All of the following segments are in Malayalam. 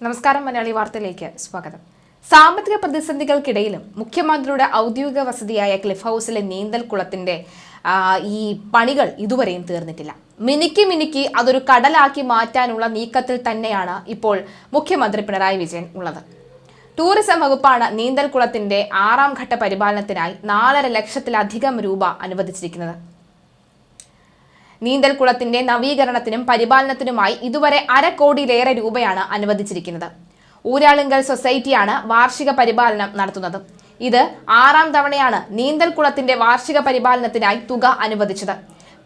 നമസ്കാരം. മലയാളി വാർത്തയിലേക്ക് സ്വാഗതം. സാമ്പത്തിക പ്രതിസന്ധികൾക്കിടയിലും മുഖ്യമന്ത്രിയുടെ ഔദ്യോഗിക വസതിയായ ക്ലിഫ് ഹൗസിലെ നീന്തൽക്കുളത്തിന്റെ ഈ പണികൾ ഇതുവരെയും തീർന്നിട്ടില്ല. മിനുക്കി അതൊരു കടലാക്കി മാറ്റാനുള്ള നീക്കത്തിൽ തന്നെയാണ് ഇപ്പോൾ മുഖ്യമന്ത്രി പിണറായി വിജയൻ ഉള്ളത്. ടൂറിസം വകുപ്പാണ് നീന്തൽക്കുളത്തിന്റെ 6ാം ഘട്ട പരിപാലനത്തിനായി 4.5 ലക്ഷത്തിലധികം രൂപ അനുവദിച്ചിരിക്കുന്നത്. നീന്തൽക്കുളത്തിന്റെ നവീകരണത്തിനും പരിപാലനത്തിനുമായി ഇതുവരെ 1/2 കോടിയിലേറെ രൂപയാണ് അനുവദിച്ചിരിക്കുന്നത്. ഊരാളുങ്കൽ സൊസൈറ്റിയാണ് വാർഷിക പരിപാലനം നടത്തുന്നത്. ഇത് 6ാം തവണയാണ് നീന്തൽക്കുളത്തിന്റെ വാർഷിക പരിപാലനത്തിനായി തുക അനുവദിച്ചത്.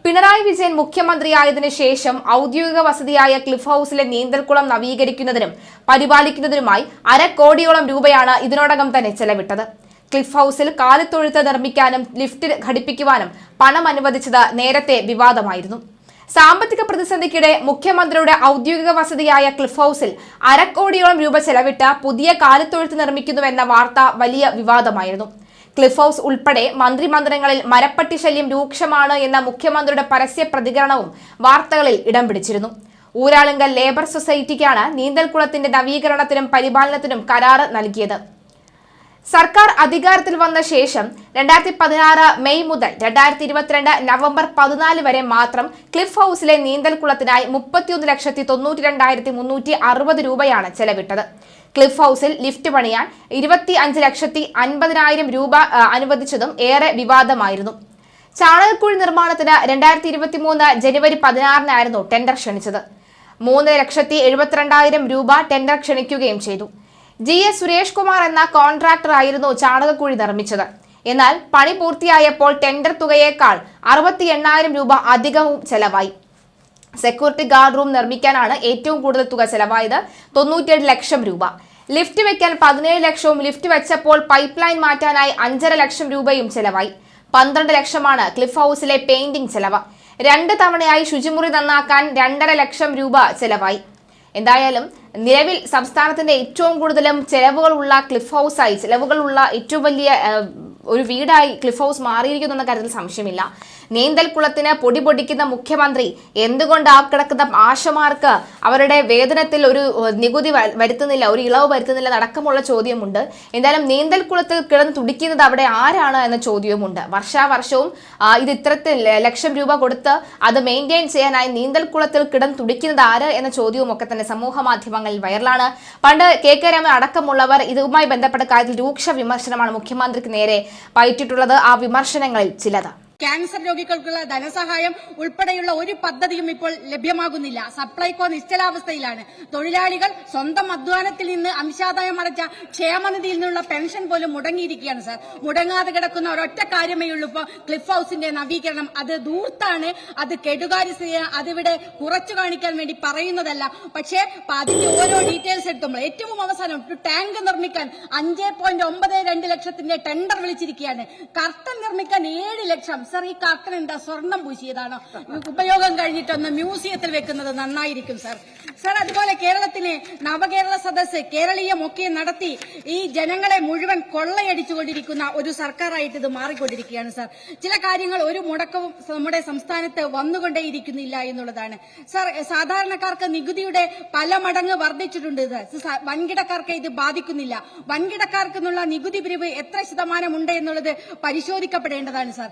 പിണറായി വിജയൻ മുഖ്യമന്ത്രിയായതിനു ശേഷം ഔദ്യോഗിക വസതിയായ ക്ലിഫ് ഹൗസിലെ നീന്തൽക്കുളം നവീകരിക്കുന്നതിനും പരിപാലിക്കുന്നതിനുമായി 1/2 കോടിയോളം രൂപയാണ് ഇതിനോടകം തന്നെ ചെലവിട്ടത്. ക്ലിഫ് ഹൗസിൽ കാലിത്തൊഴുത്ത് നിർമ്മിക്കാനും ലിഫ്റ്റ് ഘടിപ്പിക്കുവാനും പണം അനുവദിച്ചത് നേരത്തെ വിവാദമായിരുന്നു. സാമ്പത്തിക പ്രതിസന്ധിക്കിടെ മുഖ്യമന്ത്രിയുടെ ഔദ്യോഗിക വസതിയായ ക്ലിഫ് ഹൗസിൽ 1/2 കോടിയോളം രൂപ ചെലവിട്ട് പുതിയ കാലിത്തൊഴുത്ത് നിർമ്മിക്കുന്നുവെന്ന വാർത്ത വലിയ വിവാദമായിരുന്നു. ക്ലിഫ് ഹൗസ് ഉൾപ്പെടെ മന്ത്രിമന്ദിരങ്ങളിൽ മരപ്പട്ടി ശല്യം രൂക്ഷമാണ് എന്ന മുഖ്യമന്ത്രിയുടെ പരസ്യ പ്രതികരണവും വാർത്തകളിൽ ഇടം പിടിച്ചിരുന്നു. ഊരാളുങ്കൽ ലേബർ സൊസൈറ്റിക്കാണ് നീന്തൽക്കുളത്തിന്റെ നവീകരണത്തിനും പരിപാലനത്തിനും കരാറ് നൽകിയത്. സർക്കാർ അധികാരത്തിൽ വന്ന ശേഷം 2016 മെയ് മുതൽ 2022 നവംബർ 14 വരെ മാത്രം ക്ലിഫ് ഹൗസിലെ നീന്തൽക്കുളത്തിനായി 31,92,360 രൂപയാണ് ചെലവിട്ടത്. ക്ലിഫ് ഹൗസിൽ ലിഫ്റ്റ് പണിയാൻ 25,50,000 രൂപ അനുവദിച്ചതും ഏറെ വിവാദമായിരുന്നു. ചാണകക്കുഴി നിർമ്മാണത്തിന് 2023 ജനുവരി 16 ടെൻഡർ ക്ഷണിച്ചത്. 3,72,000 രൂപ ടെൻഡർ ക്ഷണിക്കുകയും ചെയ്തു. GS സുരേഷ് കുമാർ എന്ന കോൺട്രാക്ടർ ആയിരുന്നു ചാണകക്കുഴി നിർമ്മിച്ചത്. എന്നാൽ പണി പൂർത്തിയായപ്പോൾ ടെൻഡർ തുകയേക്കാൾ 68,000 രൂപ അധികവും ചെലവായി. സെക്യൂരിറ്റി ഗാർഡ് റൂം നിർമ്മിക്കാനാണ് ഏറ്റവും കൂടുതൽ തുക ചെലവായത്, 97 ലക്ഷം രൂപ. ലിഫ്റ്റ് വെക്കാൻ 17 ലക്ഷവും ലിഫ്റ്റ് വെച്ചപ്പോൾ പൈപ്പ് ലൈൻ മാറ്റാനായി 5.5 ലക്ഷം രൂപയും ചെലവായി. 12 ലക്ഷമാണ് ക്ലിഫ് ഹൗസിലെ പെയിന്റിംഗ് ചെലവ്. 2 തവണയായി ശുചിമുറി നന്നാക്കാൻ 2.5 ലക്ഷം രൂപ ചെലവായി. എന്തായാലും നിലവിൽ സംസ്ഥാനത്തിന്റെ ഏറ്റവും കൂടുതലും ചെലവുകളുള്ള ക്ലിഫ് ഹൗസായി, ചെലവുകളുള്ള ഏറ്റവും വലിയ ഒരു വീടായി ക്ലിഫ് ഹൗസ് മാറിയിരിക്കുന്നു എന്ന കാര്യത്തിൽ സംശയമില്ല. നീന്തൽക്കുളത്തിന് പൊടി പൊടിക്കുന്ന മുഖ്യമന്ത്രി എന്തുകൊണ്ട് ആ കിടക്കുന്ന ആശമാർക്ക് അവരുടെ വേതനത്തിൽ ഒരു നികുതി വരുത്തുന്നില്ല, ഒരു ഇളവ് വരുത്തുന്നില്ല അടക്കമുള്ള ചോദ്യമുണ്ട്. എന്തായാലും നീന്തൽക്കുളത്തിൽ കിടന്ന് തുടിക്കുന്നത് അവിടെ ആരാണ് എന്ന ചോദ്യവുമുണ്ട്. വർഷാവർഷവും ഇത് ഇത്തരത്തിൽ ലക്ഷം രൂപ കൊടുത്ത് അത് മെയിൻറ്റെയിൻ ചെയ്യാനായി നീന്തൽക്കുളത്തിൽ കിടന്ന് തുടിക്കുന്നത് ആര് എന്ന ചോദ്യവും ഒക്കെ തന്നെ സമൂഹ മാധ്യമങ്ങളിൽ വൈറലാണ്. പണ്ട് KK രമ അടക്കമുള്ളവർ ഇതുമായി ബന്ധപ്പെട്ട കാര്യത്തിൽ രൂക്ഷ വിമർശനമാണ് മുഖ്യമന്ത്രിക്ക് നേരെ പയറ്റിയിട്ടുള്ളത്. ആ വിമർശനങ്ങളിൽ ചിലത്: ക്യാൻസർ രോഗികൾക്കുള്ള ധനസഹായം ഉൾപ്പെടെയുള്ള ഒരു പദ്ധതിയും ഇപ്പോൾ ലഭ്യമാകുന്നില്ല. സപ്ലൈകോ നിശ്ചലാവസ്ഥയിലാണ്. തൊഴിലാളികൾ സ്വന്തം അധ്വാനത്തിൽ നിന്ന് അംശാദായം അടച്ച ക്ഷേമനിധിയിൽ നിന്നുള്ള പെൻഷൻ പോലും മുടങ്ങിയിരിക്കുകയാണ് സാർ. മുടങ്ങാതെ കിടക്കുന്ന ഒരൊറ്റ കാര്യമേ ഉള്ളൂ ഇപ്പോൾ ക്ലിഫ് ഹൗസിന്റെ നവീകരണം. അത് ദൂർത്താണ്, അത് കെടുകാര്യസ്ഥയാണ്, അതിവിടെ കുറച്ചു കാണിക്കാൻ വേണ്ടി പറയുന്നതല്ല. പക്ഷേ അതിന്റെ ഓരോ ഡീറ്റെയിൽസ് എടുക്കുമ്പോൾ ഏറ്റവും അവസാനം ടാങ്ക് നിർമ്മിക്കാൻ 5.92 ലക്ഷത്തിന്റെ ടെൻഡർ വിളിച്ചിരിക്കുകയാണ്. കർട്ടൻ നിർമ്മിക്കാൻ 7 ലക്ഷം. സർ, ഈ കർട്ടൻ എന്താ സ്വർണം പൂശിയതാണോ? ഉപയോഗം കഴിഞ്ഞിട്ടൊന്ന് മ്യൂസിയത്തിൽ വെക്കുന്നത് നന്നായിരിക്കും സർ. സർ, അതുപോലെ കേരളത്തിന് നവകേരള സദസ്സ് കേരളീയമൊക്കെ നടത്തി ഈ ജനങ്ങളെ മുഴുവൻ കൊള്ളയടിച്ചുകൊണ്ടിരിക്കുന്ന ഒരു സർക്കാരായിട്ട് ഇത് മാറിക്കൊണ്ടിരിക്കുകയാണ് സർ. ചില കാര്യങ്ങൾ ഒരു മുടക്കവും നമ്മുടെ സംസ്ഥാനത്ത് വന്നുകൊണ്ടേയിരിക്കുന്നില്ല എന്നുള്ളതാണ് സർ. സാധാരണക്കാർക്ക് നികുതിയുടെ പല മടങ്ങ് വർദ്ധിച്ചിട്ടുണ്ട്. വൻകിടക്കാർക്ക് ഇത് ബാധിക്കുന്നില്ല. വൻകിടക്കാർക്കെന്നുള്ള നികുതി പിരിവ് എത്ര ശതമാനമുണ്ട് എന്നുള്ളത് പരിശോധിക്കപ്പെടേണ്ടതാണ് സർ.